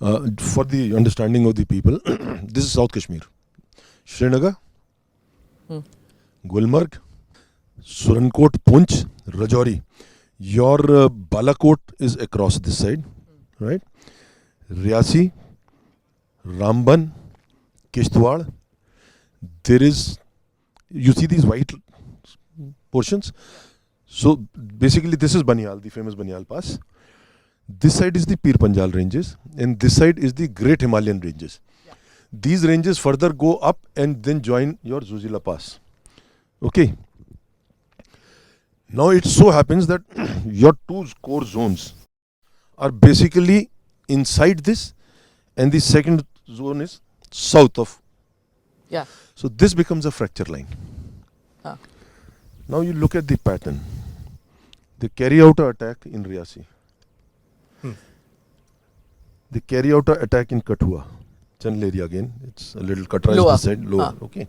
For the understanding of the people, this is South Kashmir. Srinagar, Gulmarg, Surankot, Punch, Rajouri. Your Balakot is across this side, right? Riasi, Ramban, Kishtwar. There is, you see these white portions? So basically this is Banial, the famous Banial Pass. This side is the Pir Panjal ranges and this side is the Great Himalayan ranges. Yeah. These ranges further go up and then join your Zojila Pass. Okay. Now it so happens that your two core zones are basically inside this and the second zone is south of. Yeah. So this becomes a fracture line. Huh. Now you look at the pattern. They carry out an attack in Riasi. They carry out an attack in Kathua. Channel area again. It's a little Katra is this side, lower. Okay.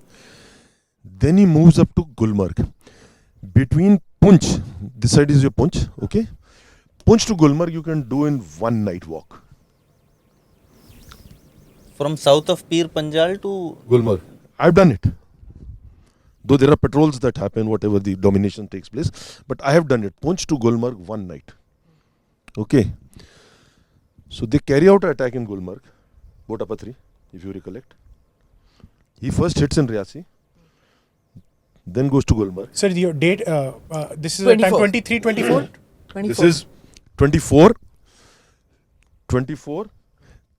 Then he moves up to Gulmarg. Between Punch, this side is your Punch, okay? Punch to Gulmarg you can do in one night walk. From south of Pir Panjal to Gulmarg. I've done it. Though there are patrols that happen, whatever the domination takes place. But I have done it. Punch to Gulmarg one night. Okay. So they carry out an attack in Gulmarg, Botapatri, if you recollect. He first hits in Riasi, then goes to Gulmarg. Sir, your date, this is 24. Time 23, 24? 24. This is 24, 24,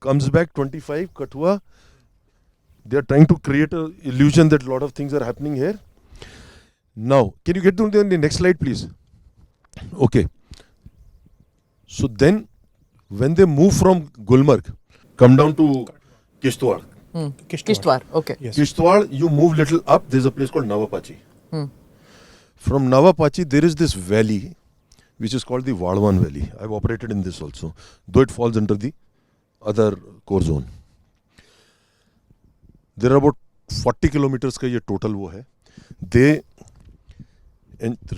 comes back 25, Kathua. They are trying to create an illusion that a lot of things are happening here. Now, can you get to the next slide, please? Okay. So then, when they move from Gulmarg, come down to Kishtwar. Kishtwar, okay. Yes. Kishtwar, you move little up, there's a place called Navapachi. From Navapachi, there is this valley, which is called the Vadwan Valley. I've operated in this also, though it falls under the other core zone. There are about 40 kilometers का ये total वो है. They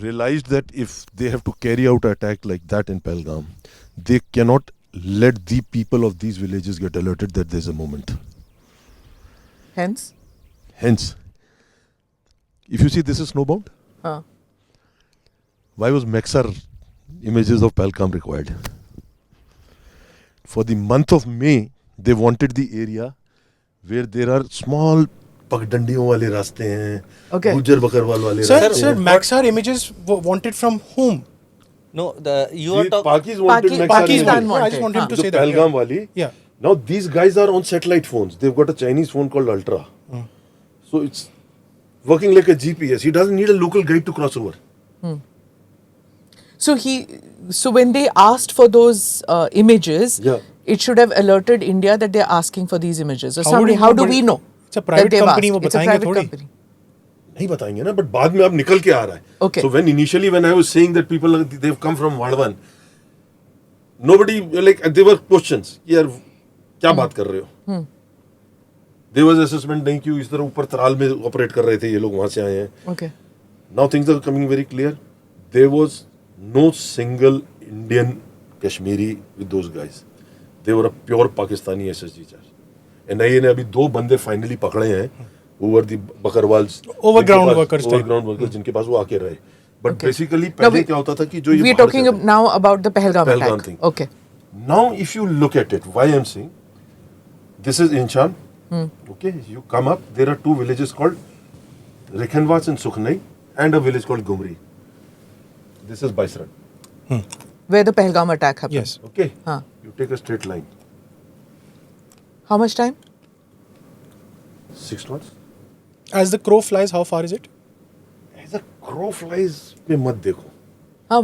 realized that if they have to carry out an attack like that in Pahalgam, they cannot let the people of these villages get alerted that there's a movement. Hence? Hence, if you see this is snowbound, why was Maxar images of Pahalgam required? For the month of May, they wanted the area where there are small पगडंडियों वाले रास्ते हैं, गुज्जर बकरवाल वाले रास्ते हैं. Sir, Maxar images wanted from whom? no you are talking Pakis wanted Maxar Pakistan images. wanted. I just want him to The say that. Pahalgam wali. Yeah. Now these guys are on satellite phones. They've got a Chinese phone called Ultra. So it's working like a GPS. He doesn't need a local guide to cross over. So when they asked for those images, it should have alerted India that they're asking for these images. Or how do we know? It's a private company, वो It's a बताएंगे private थोड़ी. company. नहीं बताएंगे ना, but बाद में अब निकल के आ रहा है. Okay. So when I was saying that people they've come from Vadwan, nobody there were questions. यार क्या बात कर रहे हो? There was assessment नहीं क्यों इस तरह ऊपर तराल में ऑपरेट कर रहे थे ये लोग वहाँ से आए हैं. Okay. Now things are coming very clear. There was no single Indian Kashmiri with those guys. They were a pure Pakistani SSG charge. NIA ने अभी 2 बंदे फाइनली पकड़े हैं. Who were the Bakarwals? Overground workers. Overground workers जिनके पास वो आके रहे. But basically पहले क्या होता था कि जो ये We're talking now about the Pahalgam attack. Thing. Okay. Now if you look at it, why I'm saying, this is Inshan. Okay, you come up. There are 2 villages called Rikhanwas and Sukhnai, and a village called Gumri. This is Baisran. Where the Pahalgam attack happened. Yes. Okay. Huh. You take a straight line. How much time? 6 knots. As the crow flies, how far is it? As a crow flies, पे मत देखो.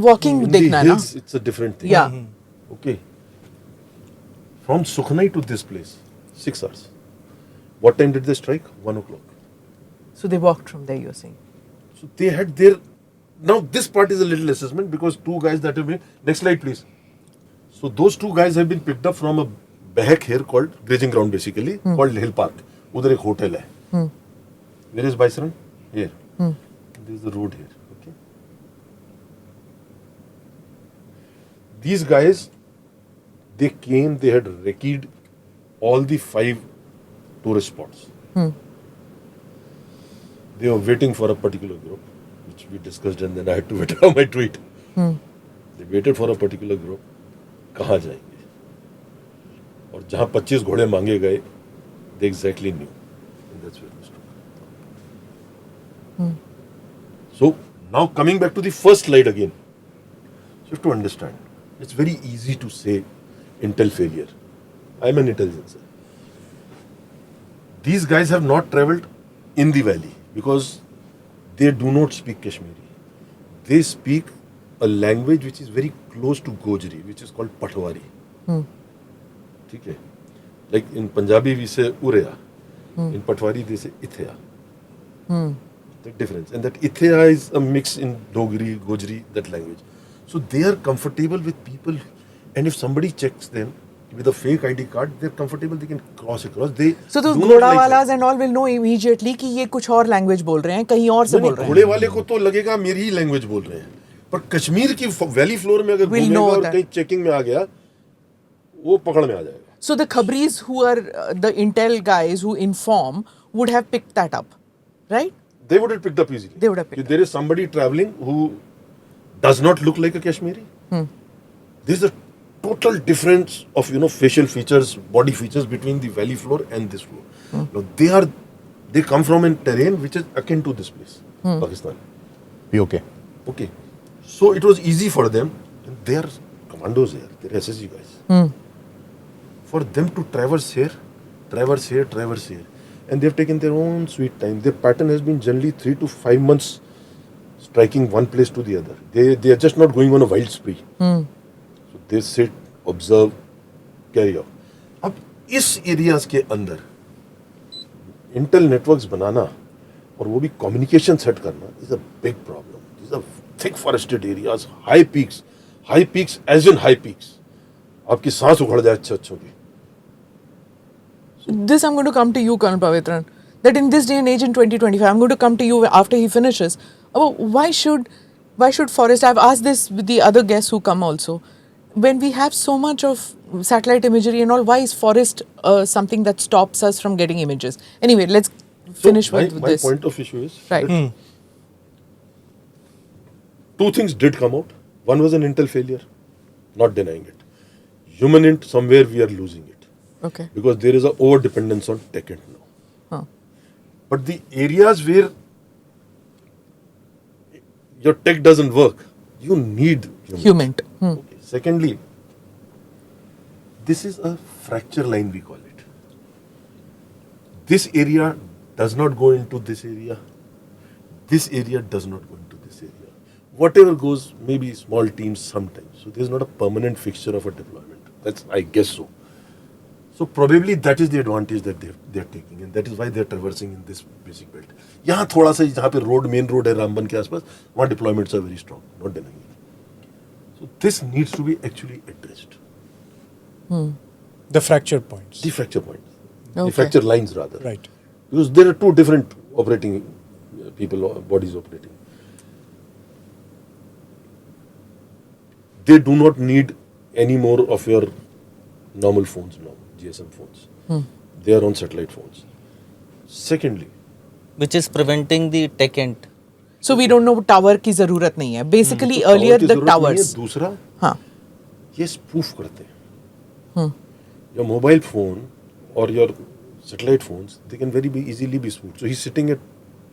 Walking In the देखना ना. hills, it's a different thing. Yeah. Okay. From Sukhnai to this place, 6 hours. What time did they strike? 1 o'clock. So they walked from there, you're saying. So they had their. Now this part is a little assessment because 2 guys that have been. Next slide, please. So those 2 guys have been picked up from a behek here called grazing ground basically called Hill Park. उधर एक hotel है. Where is Baisran? Here. There is the road here. Okay. These guys, they came. They had recceed all the 5 tourist spots. They were waiting for a particular group, which we discussed, and then I had to withdraw my tweet. They waited for a particular group. कहाँ जाएंगे? और जहाँ 25 घोड़े मांगे गए, they exactly knew, and that's where we stood. So now coming back to the first slide again, you have to understand. It's very easy to say intel failure. I'm an intelligencer. These guys have not traveled in the valley because they do not speak Kashmiri. They speak a language which is very close to Gojri, which is called Patwari. Okay? Like in Punjabi we say Ureya. In Patwari they say Ithya. The difference. And that Ithya is a mix in Dogri, Gojri, that language. So they are comfortable with people, and if somebody checks them with a fake ID card, they're comfortable, they can cross across. They So those do not like Ghodawalas that. and all will know immediately कि ये कुछ और language बोल रहे हैं, कहीं और से बोल रहे हैं. घोड़े वाले को तो लगेगा मेरी ही लैंग्वेज बोल रहे हैं, पर कश्मीर की वैली फ्लोर में अगर We'll घूमेगा know और that. कहीं चेकिंग में आ गया, वो पकड़ में आ जाएगा. So the Khabris who are the intel guys who inform would have picked that up, right? They would have picked up easily. They would have picked If there is somebody traveling who does not look like a Kashmiri, there's a total difference of facial features, body features between the valley floor and this floor. Now, they come from a terrain which is akin to this place, Pakistan. Be okay. Okay, so it was easy for them. And they are commandos here. They're SSG guys. For them to traverse here, and they've taken their own sweet time. Their pattern has been generally 3 to 5 months, striking one place to the other. They are just not going on a wild spree. So they sit, observe, carry out. अब इस areas के अंदर Intel networks बनाना और वो भी communication set करना is a big problem. These are thick forested areas, high peaks as in high peaks. आपकी सांस उखड़ जाए अच्छों की. This I'm going to come to you, Colonel Pavitran. That in this day and age in 2025, I'm going to come to you after he finishes. Why should forest? I've asked this with the other guests who come also. When we have so much of satellite imagery and all, why is forest something that stops us from getting images? Anyway, let's finish So with my this. point of issue is Right. that two things did come out. One was an intel failure, not denying it. Human int, somewhere we are losing it. Okay. Because there is a over dependence on tech int now. Huh. But the areas where your tech doesn't work, you need Human. Okay. Secondly, this is a fracture line, we call it. This area does not go into this area. This area does not go into this area. Whatever goes, maybe small teams sometimes. So there's not a permanent fixture of a deployment. That's, I guess so. So probably that is the advantage that they're taking, and that is why they're traversing in this basic belt. यहाँ थोड़ा सा जहाँ पे main road है रामबन के आसपास, वहाँ deployments are very strong, not denying it. So this needs to be actually addressed. The fracture points. The fracture points, Okay. the fracture lines rather. Right. Because there are two different operating bodies operating. They do not need any more of your normal phones now, GSM phones. They are on satellite phones. Secondly, which is preventing the tech ent. So we don't know tower की जरूरत नहीं है. Basically earlier tower की the जरूरत नहीं है. towers. दूसरा, हाँ. ये spoof करते हैं. Your mobile phone or your satellite phones, they can very easily be spoofed. So he's sitting at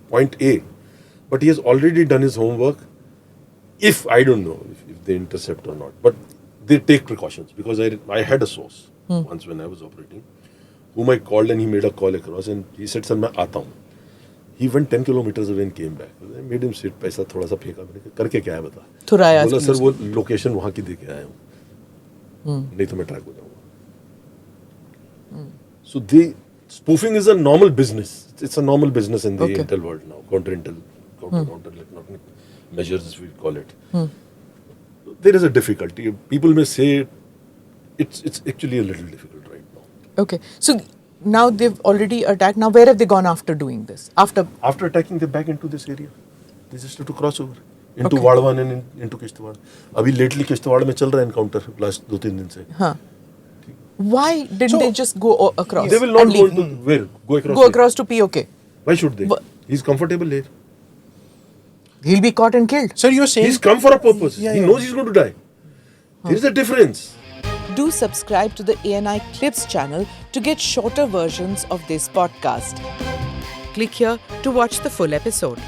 point A, but he has already done his homework. If I don't know if they intercept or not, but they take precautions because I had a source once when I was operating, whom I called and he made a call across and he said, "Sir, मैं आता हूँ." He went 10 kilometers away and came back. I made him sit, पैसा थोड़ा सा फेंका, मैंने कहा करके क्या है बता. थुराया बोला उसको सर वो लोकेशन वहाँ की देके आया हूँ, नहीं तो मैं ट्रैक हो जाऊँगा. So spoofing is a normal business. It's a normal business in the Okay. intel world now. Counter electronic measures, as we call it. There is a difficulty. People may say it's actually a little difficult right now. Okay. So now they've already attacked. Now where have they gone after doing this? After After attacking, they back into this area. They just have to cross over into Okay. Wadwan and into Kishtwar. अभी lately Kishtwar में चल रहा है encounter last 2-3 दिन से. हाँ. Why didn't So- they just go across? They will not and go leave? into where? Go across. Go where? across to POK. Why should they? Wha- He's comfortable here. He'll be caught and killed. Sir, you're saying He's come for a purpose. Yeah, he yeah. knows he's going to die. There is a difference. Do subscribe to the ANI Clips channel to get shorter versions of this podcast. Click here to watch the full episode.